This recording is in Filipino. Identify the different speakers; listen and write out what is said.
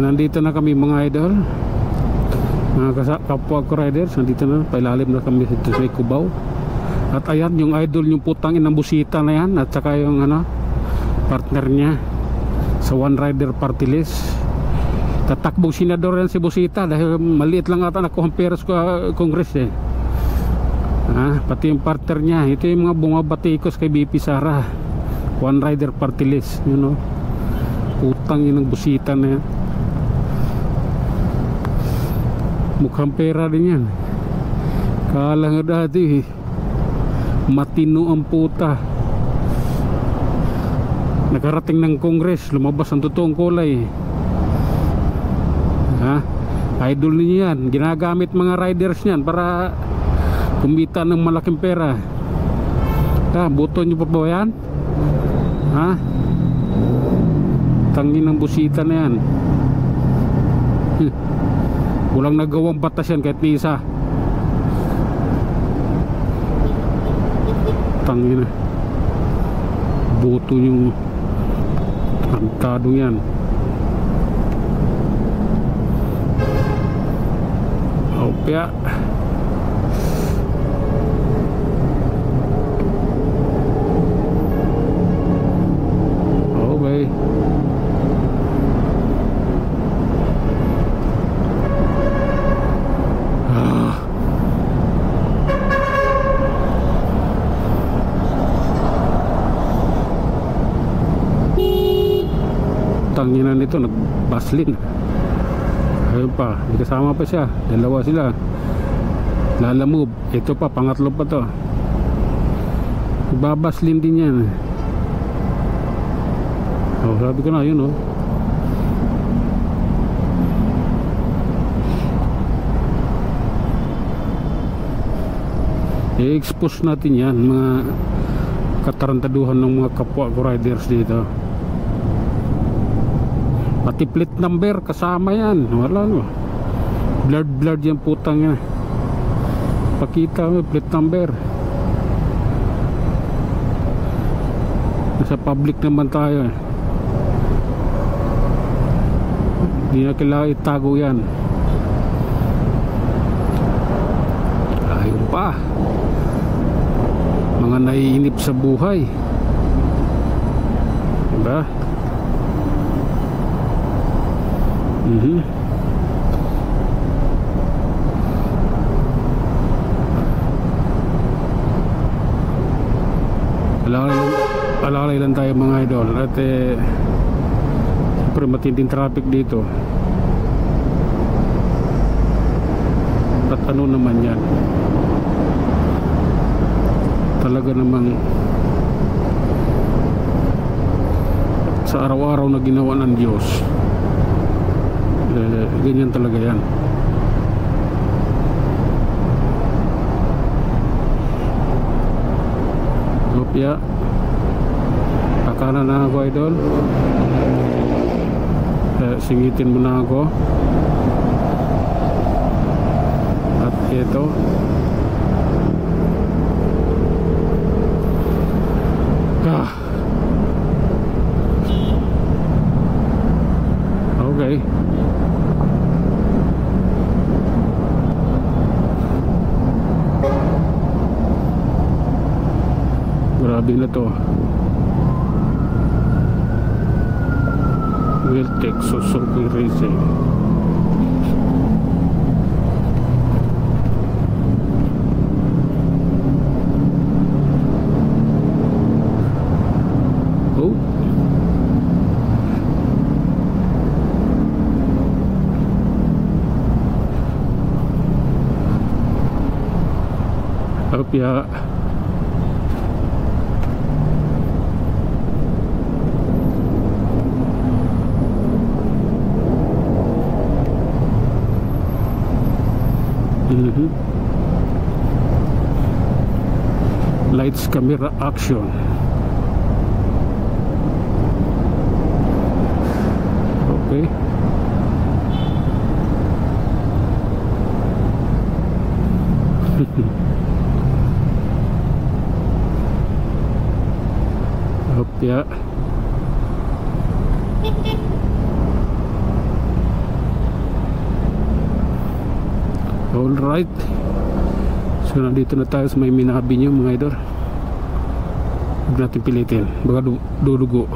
Speaker 1: nandito na kami mga idol, mga kapwa ko riders. Nandito na, pailalim na kami dito sa Cubao. At ayan yung idol, yung putang inang busita na yan, at saka yung partner niya sa One Rider Party List. Tatakbong senador yan si Busita dahil maliit lang ata nakuhamperas ko Congress eh. Pati yung partner niya, ito yung mga bumabatikos kay BP Sara, One Rider Party List, you know. Putang inang busita na yan, mukhang pera din yan. Kala nga dati matino ang puta, nakarating ng Congress, lumabas ang totoong kulay. Idol niyo yan, ginagamit mga riders niyan para kumita ng malaking pera. Buto nyo pa ba yan? Tangin ng busita na yan. Walang nagawang batas yan kahit ni isa. Tangin na, buto yung antado yan. Opya. Okay. Tanginan nito, nagbaslin. Ayun pa, may kasama pa siya, dalawa sila. Lalamove, ito pa, pangatlo pa to. Babaslin din yan. Sabi ko na, yun i-expose natin yan, mga katarantaduhan ng mga kapwa ko riders dito. Pati plate number kasama yan, wala blurred yan, putang yan. Pakita mo plate number, nasa public naman tayo eh. Hindi na kailangan itago yan. Ayun pa, mga naiinip sa buhay, diba? Alalay lang tayo mga idol. At siyempre matinding traffic dito. At ano naman yan, talaga namang sa araw-araw na ginawa ng Diyos, ganyan talaga yan. Opya, kakanan na ako idol. Singitin mo na ako. At ito, okay. Grabe na to. Wiltec Suzuki Racing. Oh, Opya. Lights, camera, action. Okay. Opya. Alright. So nandito na tayo sa may Minabi nyo mga idol. Huwag natin pilitin, baka dudugo.